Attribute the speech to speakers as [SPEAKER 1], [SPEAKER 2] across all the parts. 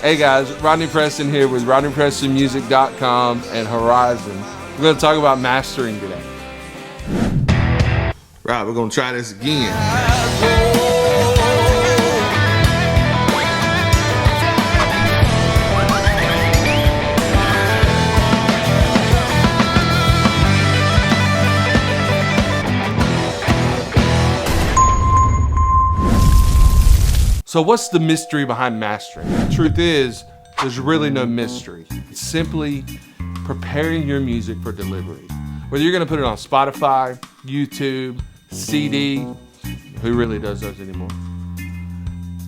[SPEAKER 1] Hey guys, Rodney Preston here with RodneyPrestonMusic.com and Horizon. We're going to talk about mastering today.
[SPEAKER 2] Right, we're going to try this again.
[SPEAKER 1] So what's the mystery behind mastering? The truth is, there's really no mystery. It's simply preparing your music for delivery. Whether you're gonna put it on Spotify, YouTube, CD, who really does those anymore?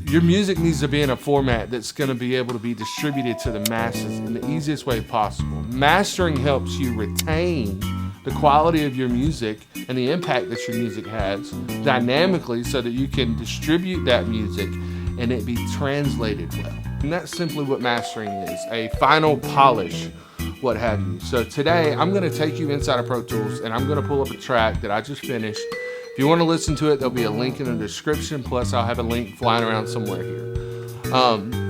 [SPEAKER 1] Your music needs to be in a format that's gonna be able to be distributed to the masses in the easiest way possible. Mastering helps you retain the quality of your music and the impact that your music has dynamically so that you can distribute that music and it be translated well. And that's simply what mastering is, a final polish, what have you. So today I'm gonna take you inside of Pro Tools and I'm gonna pull up a track that I just finished. If you wanna listen to it, there'll be a link in the description, plus I'll have a link flying around somewhere here.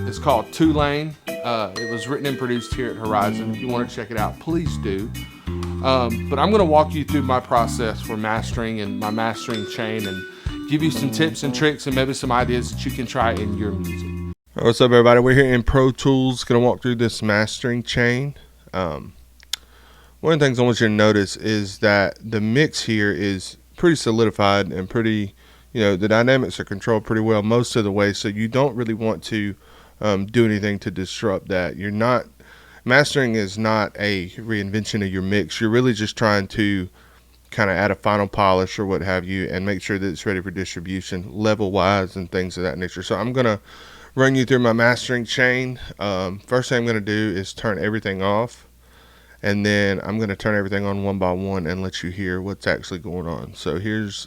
[SPEAKER 1] It's called Two Lane. It was written and produced here at Horizon. If you wanna check it out, please do. But I'm gonna walk you through my process for mastering and my mastering chain and give you some tips and tricks and maybe some ideas that you can try in your music.
[SPEAKER 2] What's up, everybody? We're here in Pro Tools, gonna walk through this mastering chain. One of the things I want you to notice is that the mix here is pretty solidified and pretty, the dynamics are controlled pretty well most of the way, so you don't really want to do anything to disrupt that. Mastering is not a reinvention of your mix. You're really just trying to kind of add a final polish or what have you and make sure that it's ready for distribution level wise and things of that nature. So I'm going to run you through my mastering chain. First thing I'm going to do is turn everything off, and then I'm going to turn everything on one by one and let you hear what's actually going on. So here's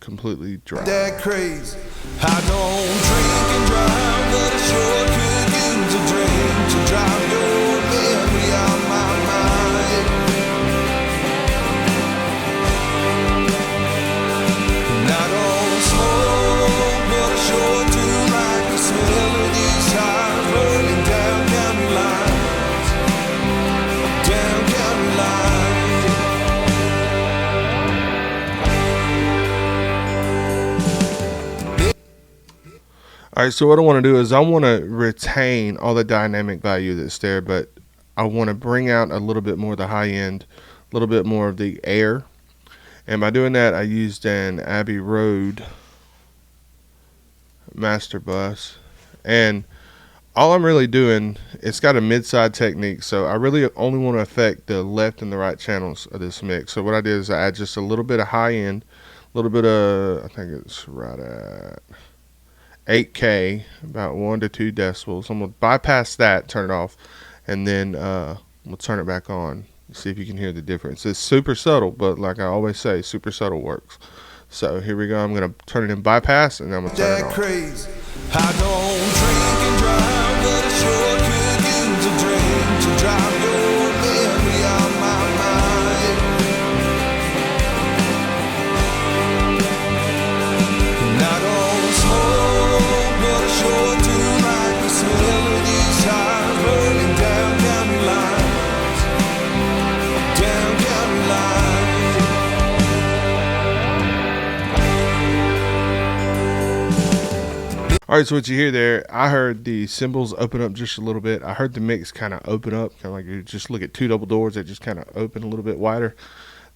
[SPEAKER 2] completely dry.
[SPEAKER 3] That crazy. I don't drink and drive, but I sure could use a drink to drive your memory out my mind. And I don't smoke, but I sure do like the smell of these tires burning down county lines. Down county lines.
[SPEAKER 2] All right, so what I want to do is I want to retain all the dynamic value that's there, but I want to bring out a little bit more of the high end, a little bit more of the air. And by doing that, I used an Abbey Road master bus. And all I'm really doing, it's got a mid-side technique, so I really only want to affect the left and the right channels of this mix. So what I did is I add just a little bit of high end, a little bit of, I think it's right at 8K, about 1 to 2 decibels. I'm going to bypass that, turn it off, and then we'll turn it back on. See if you can hear the difference. It's super subtle, but like I always say, super subtle works. So here we go. I'm going to turn it in bypass, and then I'm going to turn it off.
[SPEAKER 3] Crazy. I don't drink and drive, but I sure could use a drink to drive your memory out my mind. And I don't smoke, but I sure do like the smell of these tires burning down county lines. Down county lines.
[SPEAKER 2] All right, so what you hear there, I heard the cymbals open up just a little bit. I heard the mix kind of open up, kind of like you just look at two double doors that just kind of open a little bit wider.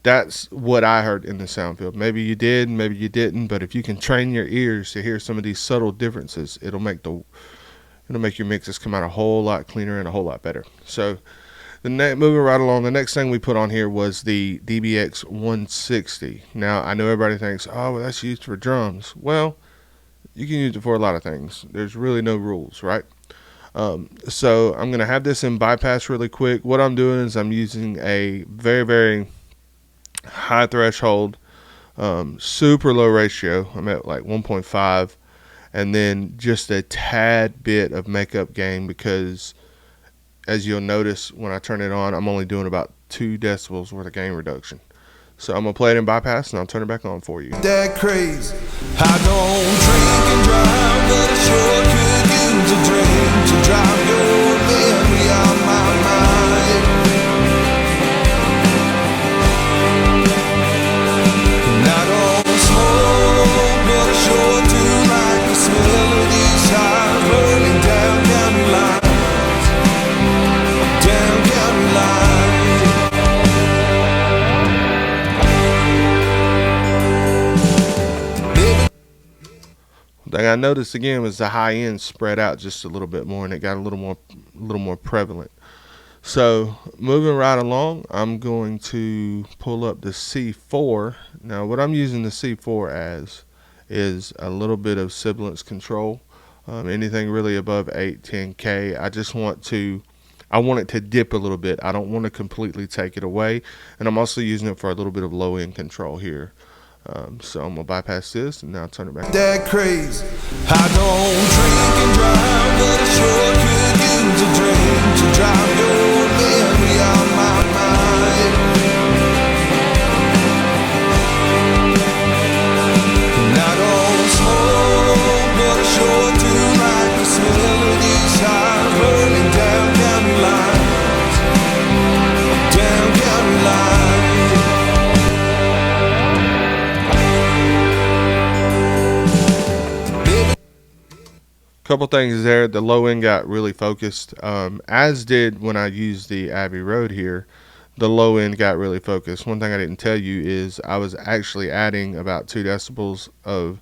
[SPEAKER 2] That's what I heard in the sound field. Maybe you did, maybe you didn't, but if you can train your ears to hear some of these subtle differences, it'll make your mixes come out a whole lot cleaner and a whole lot better. So moving right along, the next thing we put on here was the DBX 160. Now, I know everybody thinks, oh, well, that's used for drums. Well, you can use it for a lot of things. There's really no rules, right? So I'm going to have this in bypass really quick. What I'm doing is I'm using a very, very high threshold, super low ratio. I'm at like 1.5, and then just a tad bit of makeup gain, because as you'll notice when I turn it on, I'm only doing about 2 decibels worth of gain reduction. So I'm going to play it in bypass, and I'll turn it back on for you.
[SPEAKER 3] That crazy. I don't drink and drive, but I sure could use a drink to drive your
[SPEAKER 2] I noticed again was the high end spread out just a little bit more, and it got a little more prevalent. So moving right along, I'm going to pull up the C4. Now what I'm using the C4 as is a little bit of sibilance control. Anything really above 8-10K, I want it to dip a little bit. I don't want to completely take it away, and I'm also using it for a little bit of low end control here. So I'm gonna bypass this and now turn it back.
[SPEAKER 3] That crazy. I don't drink and drive, but I sure could use a drink to drive your memory out my mind. And I don't smoke, but I sure do like the smell of these tires burning down county lines. Down county lines.
[SPEAKER 2] Couple things there. The low end got really focused, as did when I used the Abbey Road here. The low end got really focused. One thing I didn't tell you is I was actually adding about 2 decibels of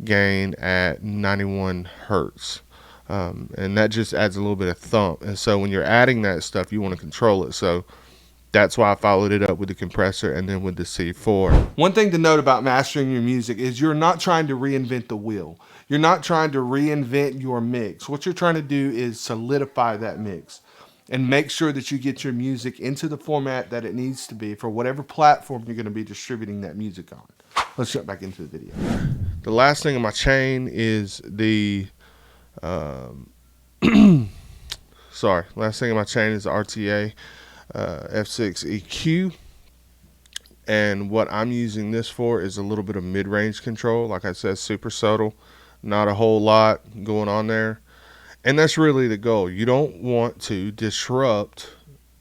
[SPEAKER 2] gain at 91 hertz, and that just adds a little bit of thump. And so when you're adding that stuff, you want to control it. So that's why I followed it up with the compressor and then with the C4.
[SPEAKER 1] One thing to note about mastering your music is you're not trying to reinvent the wheel. You're not trying to reinvent your mix. What you're trying to do is solidify that mix and make sure that you get your music into the format that it needs to be for whatever platform you're going to be distributing that music on. Let's jump back into the video.
[SPEAKER 2] The last thing on my chain is the last thing on my chain is the RTA F6 EQ. And what I'm using this for is a little bit of mid-range control. Like I said, super subtle, not a whole lot going on there. And that's really the goal. You don't want to disrupt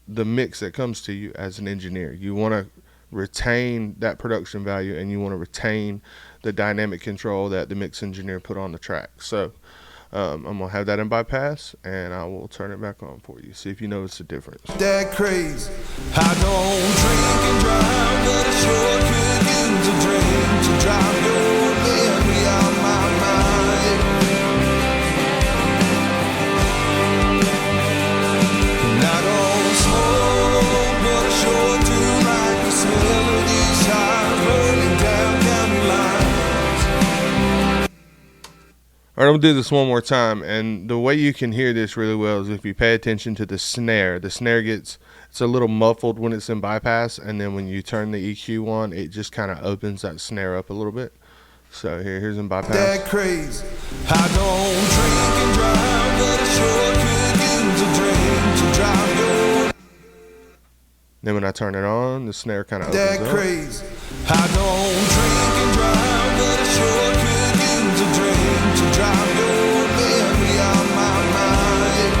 [SPEAKER 2] the mix that comes to you as an engineer. You want to retain that production value, and you want to retain the dynamic control that the mix engineer put on the track. So I'm going to have that in bypass, and I will turn it back on for you. See if you notice the difference.
[SPEAKER 3] That crazy. I don't drink and drive, but I sure could use a drink to drive your memory out my mind. And I don't smoke, but I sure do like the smell of these tires burning down county lines.
[SPEAKER 2] All right, I'm going to do this one more time, and the way you can hear this really well is if you pay attention to the snare. The snare it's a little muffled when it's in bypass, and then when you turn the EQ on, it just kind of opens that snare up a little bit. So here's in bypass.
[SPEAKER 3] That crazy. I don't drink and drive, but I sure could use a drink to drive your.
[SPEAKER 2] Then when I turn it on, the snare kind of opens
[SPEAKER 3] That
[SPEAKER 2] up.
[SPEAKER 3] crazy. I don't drink and drive, but I sure could use a drink to drive your memory out my mind.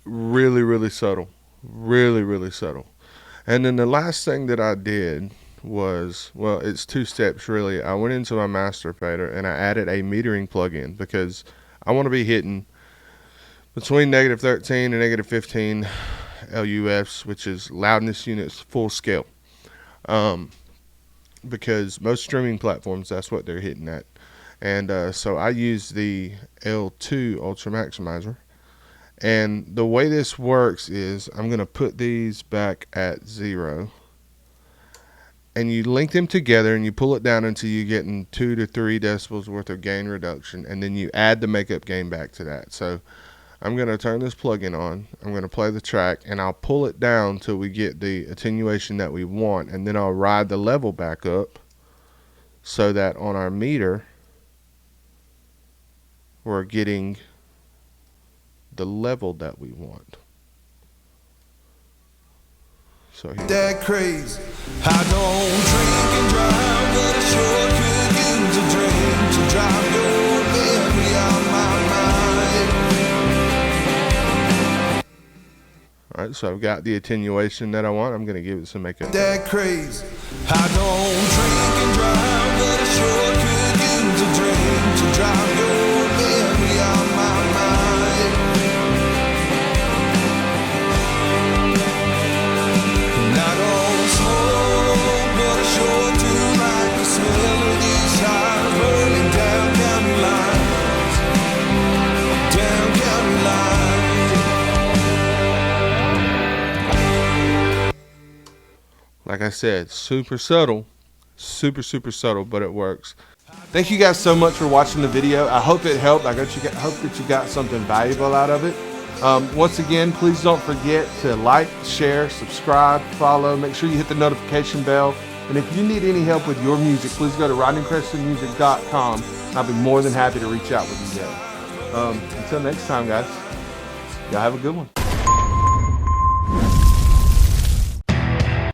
[SPEAKER 2] Really, really subtle. Really, really subtle. And then the last thing that I did was, well, it's 2 steps really. I went into my master fader and I added a metering plugin because I want to be hitting between -13 and -15 LUFs, which is loudness units full scale. Because most streaming platforms, that's what they're hitting at. And so I use the L2 Ultra Maximizer. And the way this works is I'm going to put these back at 0. And you link them together and you pull it down until you're getting 2 to 3 decibels worth of gain reduction. And then you add the makeup gain back to that. So I'm going to turn this plugin on. I'm going to play the track and I'll pull it down till we get the attenuation that we want. And then I'll ride the level back up so that on our meter, we're getting the level that we want. So here.
[SPEAKER 3] That crazy. I don't drink and drive, but I sure could use a drink to drive your memory out my mind.
[SPEAKER 2] All right, so I've got the attenuation that I want. I'm going to give it some makeup.
[SPEAKER 3] That crazy. I don't drink and drive, but I sure could use a drink to drive your memory out my mind. And I don't smoke, but I sure
[SPEAKER 2] Like I said, super subtle, super subtle, but it works.
[SPEAKER 1] Thank you guys so much for watching the video. I hope it helped. I hope that you got something valuable out of it. Once again, please don't forget to like, share, subscribe, follow. Make sure you hit the notification bell. And if you need any help with your music, please go to rodneyprestonmusic.com. I'll be more than happy to reach out with you guys. Until next time, guys, y'all have a good one.